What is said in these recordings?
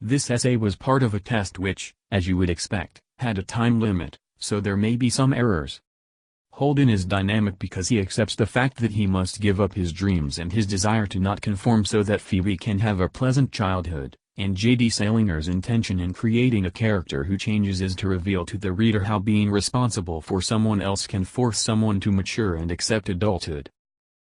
This essay was part of a test which, as you would expect, had a time limit, so there may be some errors. Holden is dynamic because he accepts the fact that he must give up his dreams and his desire to not conform so that Phoebe can have a pleasant childhood, and J.D. Salinger's intention in creating a character who changes is to reveal to the reader how being responsible for someone else can force someone to mature and accept adulthood.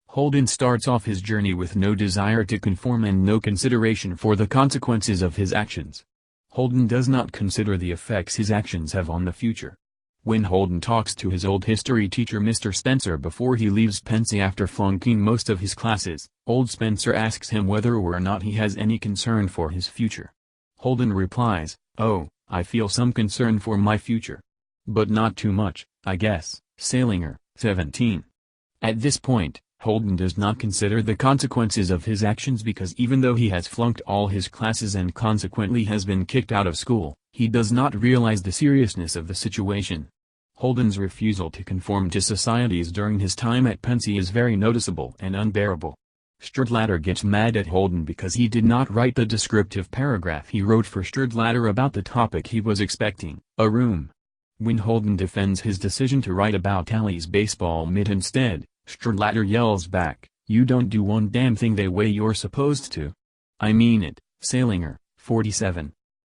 Holden starts off his journey with no desire to conform and no consideration for the consequences of his actions. Holden does not consider the effects his actions have on the future. When Holden talks to his old history teacher Mr. Spencer before he leaves Pensy after flunking most of his classes, old Spencer asks him whether or not he has any concern for his future. Holden replies, "Oh, I feel some concern for my future. But not too much, I guess." Salinger, 17. At this point, Holden does not consider the consequences of his actions because even though he has flunked all his classes and consequently has been kicked out of school, he does not realize the seriousness of the situation. Holden's refusal to conform to societies during his time at Pensy is very noticeable and unbearable. Stradlater gets mad at Holden because he did not write the descriptive paragraph he wrote for Stradlater about the topic he was expecting, a room. When Holden defends his decision to write about Allie's baseball mitt instead, Stradlater yells back, "You don't do one damn thing the way you're supposed to." I mean it. Salinger, 47.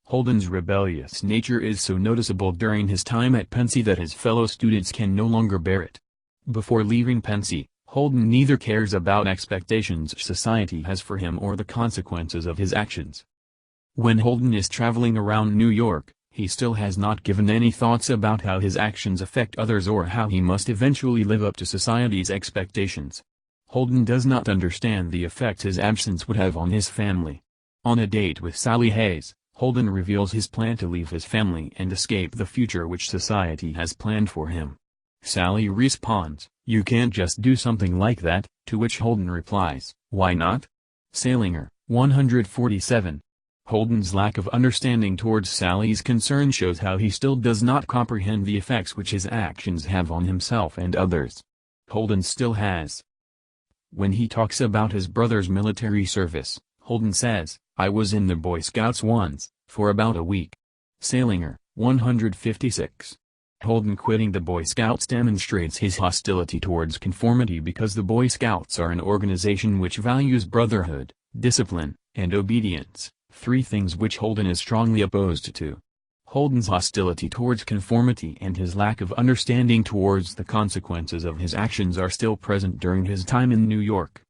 Holden's rebellious nature is so noticeable during his time at Pensy that his fellow students can no longer bear it. Before leaving Pensy, Holden neither cares about expectations society has for him or the consequences of his actions. When Holden is traveling around New York, he still has not given any thoughts about how his actions affect others or how he must eventually live up to society's expectations. Holden does not understand the effect his absence would have on his family. On a date with Sally Hayes, Holden reveals his plan to leave his family and escape the future which society has planned for him. Sally responds, "You can't just do something like that," to which Holden replies, "Why not?" Salinger, 147. Holden's lack of understanding towards Sally's concern shows how he still does not comprehend the effects which his actions have on himself and others. Holden still has. When he talks about his brother's military service, Holden says, "I was in the Boy Scouts once, for about a week." Salinger, 156. Holden quitting the Boy Scouts demonstrates his hostility towards conformity because the Boy Scouts are an organization which values brotherhood, discipline, and obedience, three things which Holden is strongly opposed to. Holden's hostility towards conformity and his lack of understanding towards the consequences of his actions are still present during his time in New York.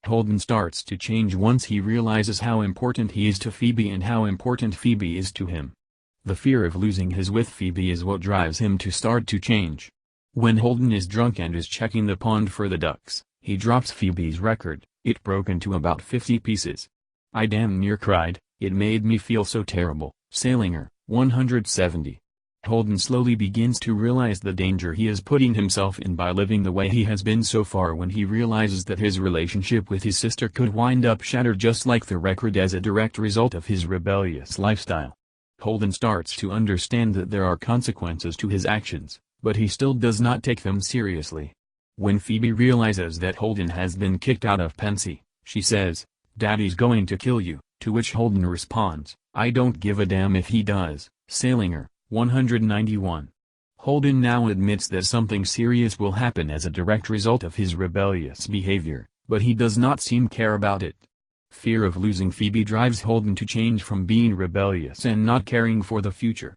Holden starts to change once he realizes how important he is to Phoebe and how important Phoebe is to him. The fear of losing his with Phoebe is what drives him to start to change. When Holden is drunk and is checking the pond for the ducks, he drops Phoebe's record. It broke into about 50 pieces. "I damn near cried, it made me feel so terrible." Salinger, 170. Holden slowly begins to realize the danger he is putting himself in by living the way he has been so far when he realizes that his relationship with his sister could wind up shattered just like the record as a direct result of his rebellious lifestyle. Holden starts to understand that there are consequences to his actions, but he still does not take them seriously. When Phoebe realizes that Holden has been kicked out of Pensy, she says, "Daddy's going to kill you," to which Holden responds, "I don't give a damn if he does." Salinger, 191. Holden now admits that something serious will happen as a direct result of his rebellious behavior, but he does not seem to care about it. Fear of losing Phoebe drives Holden to change from being rebellious and not caring for the future.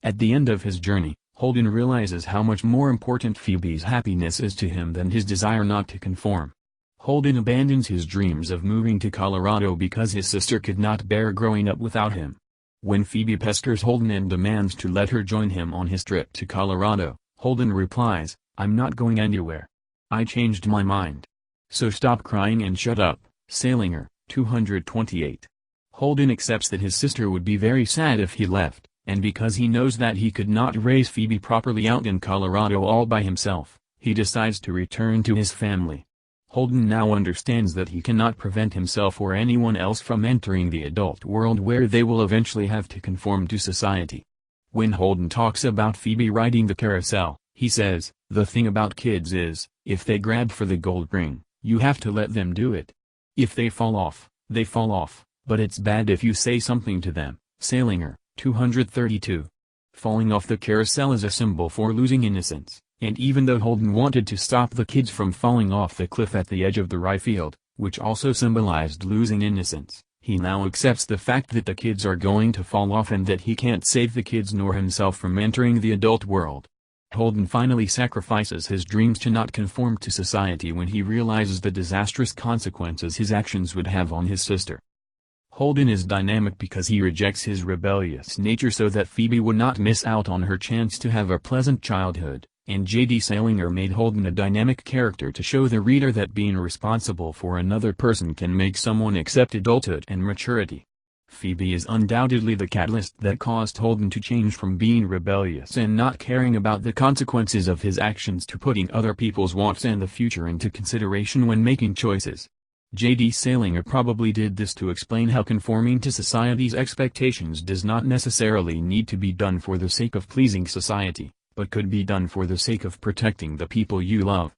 At the end of his journey, Holden realizes how much more important Phoebe's happiness is to him than his desire not to conform. Holden abandons his dreams of moving to Colorado because his sister could not bear growing up without him. When Phoebe pesters Holden and demands to let her join him on his trip to Colorado, Holden replies, "I'm not going anywhere. I changed my mind. So stop crying and shut up." Salinger, 228. Holden accepts that his sister would be very sad if he left, and because he knows that he could not raise Phoebe properly out in Colorado all by himself, he decides to return to his family. Holden now understands that he cannot prevent himself or anyone else from entering the adult world where they will eventually have to conform to society. When Holden talks about Phoebe riding the carousel, he says, "The thing about kids is, if they grab for the gold ring, you have to let them do it. If they fall off, But it's bad if you say something to them. Salinger, 232. Falling off the carousel is a symbol for losing innocence, and even though Holden wanted to stop the kids from falling off the cliff at the edge of the rye field, which also symbolized losing innocence, he now accepts the fact that the kids are going to fall off and that he can't save the kids nor himself from entering the adult world. Holden finally sacrifices his dreams to not conform to society when he realizes the disastrous consequences his actions would have on his sister. Holden is dynamic because he rejects his rebellious nature so that Phoebe would not miss out on her chance to have a pleasant childhood, and J.D. Salinger made Holden a dynamic character to show the reader that being responsible for another person can make someone accept adulthood and maturity. Phoebe is undoubtedly the catalyst that caused Holden to change from being rebellious and not caring about the consequences of his actions to putting other people's wants and the future into consideration when making choices. J.D. Salinger probably did this to explain how conforming to society's expectations does not necessarily need to be done for the sake of pleasing society, but could be done for the sake of protecting the people you love.